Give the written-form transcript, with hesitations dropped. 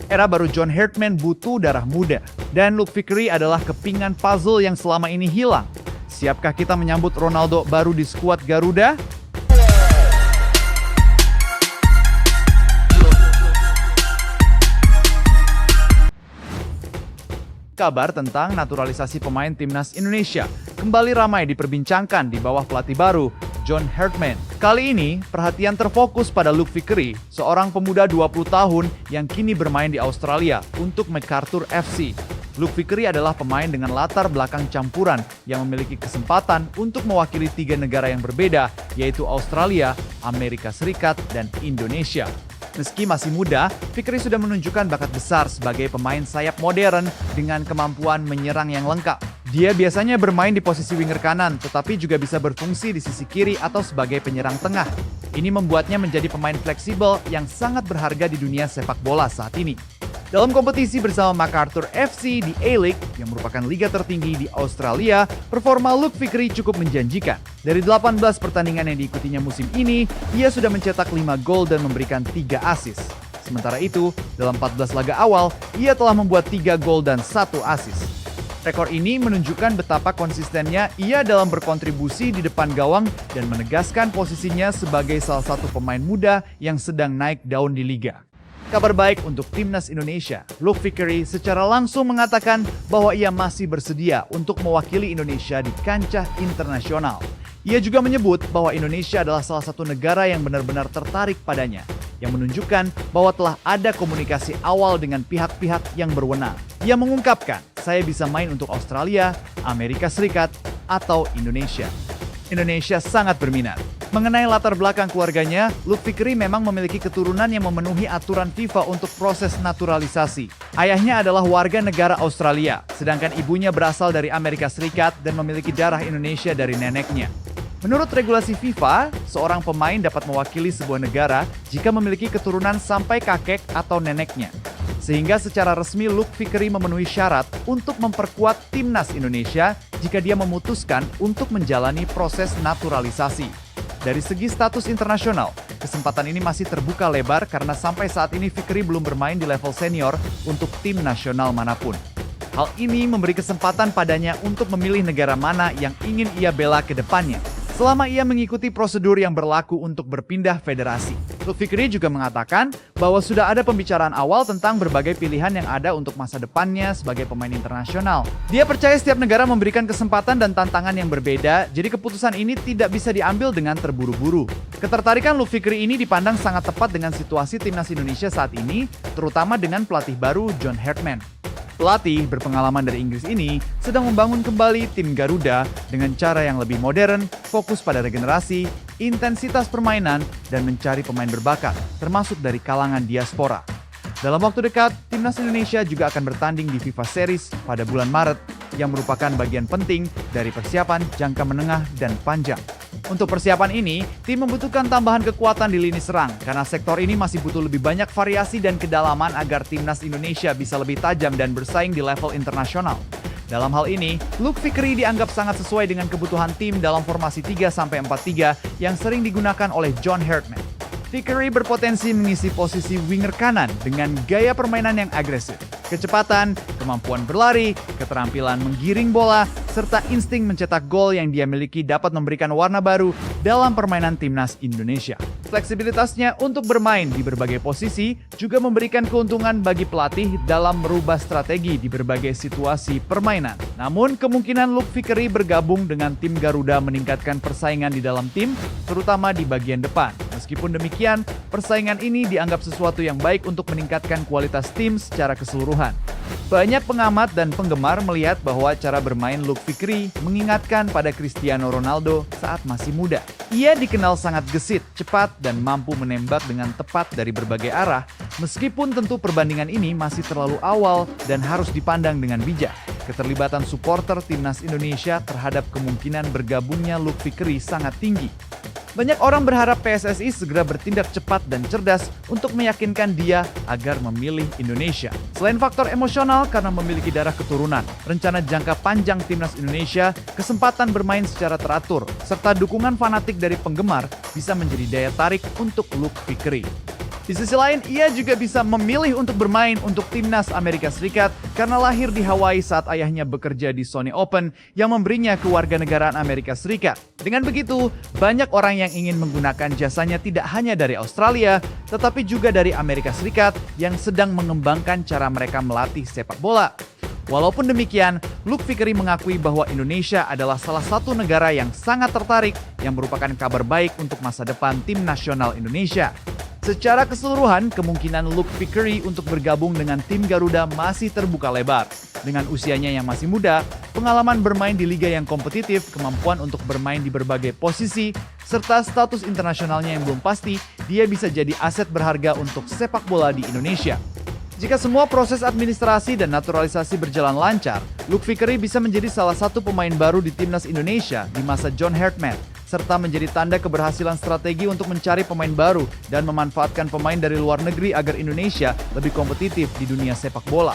Era baru John Herdman butuh darah muda. Dan Luke Vickery adalah kepingan puzzle yang selama ini hilang. Siapkah kita menyambut Ronaldo baru di skuad Garuda? Kabar tentang naturalisasi pemain timnas Indonesia kembali ramai diperbincangkan di bawah pelatih baru, John Herdman. Kali ini, perhatian terfokus pada Luke Vickery, seorang pemuda 20 tahun yang kini bermain di Australia untuk MacArthur FC. Luke Vickery adalah pemain dengan latar belakang campuran yang memiliki kesempatan untuk mewakili 3 negara yang berbeda, yaitu Australia, Amerika Serikat, dan Indonesia. Meski masih muda, Vickery sudah menunjukkan bakat besar sebagai pemain sayap modern dengan kemampuan menyerang yang lengkap. Dia biasanya bermain di posisi winger kanan, tetapi juga bisa berfungsi di sisi kiri atau sebagai penyerang tengah. Ini membuatnya menjadi pemain fleksibel yang sangat berharga di dunia sepak bola saat ini. Dalam kompetisi bersama MacArthur FC di A-League, yang merupakan liga tertinggi di Australia, performa Luke Vickery cukup menjanjikan. Dari 18 pertandingan yang diikutinya musim ini, ia sudah mencetak 5 gol dan memberikan 3 assist. Sementara itu, dalam 14 laga awal, ia telah membuat 3 gol dan 1 assist. Rekor ini menunjukkan betapa konsistennya ia dalam berkontribusi di depan gawang dan menegaskan posisinya sebagai salah satu pemain muda yang sedang naik daun di liga. Kabar baik untuk timnas Indonesia. Luke Vickery secara langsung mengatakan bahwa ia masih bersedia untuk mewakili Indonesia di kancah internasional. Ia juga menyebut bahwa Indonesia adalah salah satu negara yang benar-benar tertarik padanya, yang menunjukkan bahwa telah ada komunikasi awal dengan pihak-pihak yang berwenang. Ia mengungkapkan, saya bisa main untuk Australia, Amerika Serikat, atau Indonesia. Indonesia sangat berminat. Mengenai latar belakang keluarganya, Luke Vickery memang memiliki keturunan yang memenuhi aturan FIFA untuk proses naturalisasi. Ayahnya adalah warga negara Australia, sedangkan ibunya berasal dari Amerika Serikat dan memiliki darah Indonesia dari neneknya. Menurut regulasi FIFA, seorang pemain dapat mewakili sebuah negara jika memiliki keturunan sampai kakek atau neneknya. Sehingga secara resmi Luke Vickery memenuhi syarat untuk memperkuat timnas Indonesia jika dia memutuskan untuk menjalani proses naturalisasi. Dari segi status internasional, kesempatan ini masih terbuka lebar karena sampai saat ini Vickery belum bermain di level senior untuk tim nasional manapun. Hal ini memberi kesempatan padanya untuk memilih negara mana yang ingin ia bela ke depannya, selama ia mengikuti prosedur yang berlaku untuk berpindah federasi. Luke Vickery juga mengatakan bahwa sudah ada pembicaraan awal tentang berbagai pilihan yang ada untuk masa depannya sebagai pemain internasional. Dia percaya setiap negara memberikan kesempatan dan tantangan yang berbeda, jadi keputusan ini tidak bisa diambil dengan terburu-buru. Ketertarikan Luke Vickery ini dipandang sangat tepat dengan situasi timnas Indonesia saat ini, terutama dengan pelatih baru John Herdman. Pelatih berpengalaman dari Inggris ini sedang membangun kembali tim Garuda dengan cara yang lebih modern, fokus pada regenerasi, intensitas permainan, dan mencari pemain berbakat, termasuk dari kalangan diaspora. Dalam waktu dekat, timnas Indonesia juga akan bertanding di FIFA Series pada bulan Maret, yang merupakan bagian penting dari persiapan jangka menengah dan panjang. Untuk persiapan ini, tim membutuhkan tambahan kekuatan di lini serang karena sektor ini masih butuh lebih banyak variasi dan kedalaman agar timnas Indonesia bisa lebih tajam dan bersaing di level internasional. Dalam hal ini, Luke Vickery dianggap sangat sesuai dengan kebutuhan tim dalam formasi 3-4-3 yang sering digunakan oleh John Herdman. Vickery berpotensi mengisi posisi winger kanan dengan gaya permainan yang agresif, kecepatan, kemampuan berlari, keterampilan menggiring bola, serta insting mencetak gol yang dia miliki dapat memberikan warna baru dalam permainan timnas Indonesia. Fleksibilitasnya untuk bermain di berbagai posisi juga memberikan keuntungan bagi pelatih dalam merubah strategi di berbagai situasi permainan. Namun, kemungkinan Luke Vickery bergabung dengan tim Garuda meningkatkan persaingan di dalam tim, terutama di bagian depan. Meskipun demikian, persaingan ini dianggap sesuatu yang baik untuk meningkatkan kualitas tim secara keseluruhan. Banyak pengamat dan penggemar melihat bahwa cara bermain Luke Vickery mengingatkan pada Cristiano Ronaldo saat masih muda. Ia dikenal sangat gesit, cepat, dan mampu menembak dengan tepat dari berbagai arah, meskipun tentu perbandingan ini masih terlalu awal dan harus dipandang dengan bijak. Keterlibatan supporter timnas Indonesia terhadap kemungkinan bergabungnya Luke Vickery sangat tinggi. Banyak orang berharap PSSI segera bertindak cepat dan cerdas untuk meyakinkan dia agar memilih Indonesia. Selain faktor emosional karena memiliki darah keturunan, rencana jangka panjang timnas Indonesia, kesempatan bermain secara teratur, serta dukungan fanatik dari penggemar bisa menjadi daya tarik untuk Luke Vickery. Di sisi lain, ia juga bisa memilih untuk bermain untuk timnas Amerika Serikat karena lahir di Hawaii saat ayahnya bekerja di Sony Open yang memberinya kewarganegaraan Amerika Serikat. Dengan begitu, banyak orang yang ingin menggunakan jasanya tidak hanya dari Australia, tetapi juga dari Amerika Serikat yang sedang mengembangkan cara mereka melatih sepak bola. Walaupun demikian, Luke Vickery mengakui bahwa Indonesia adalah salah satu negara yang sangat tertarik yang merupakan kabar baik untuk masa depan tim nasional Indonesia. Secara keseluruhan, kemungkinan Luke Vickery untuk bergabung dengan tim Garuda masih terbuka lebar. Dengan usianya yang masih muda, pengalaman bermain di liga yang kompetitif, kemampuan untuk bermain di berbagai posisi, serta status internasionalnya yang belum pasti, dia bisa jadi aset berharga untuk sepak bola di Indonesia. Jika semua proses administrasi dan naturalisasi berjalan lancar, Luke Vickery bisa menjadi salah satu pemain baru di timnas Indonesia di masa John Herdman, serta menjadi tanda keberhasilan strategi untuk mencari pemain baru dan memanfaatkan pemain dari luar negeri agar Indonesia lebih kompetitif di dunia sepak bola.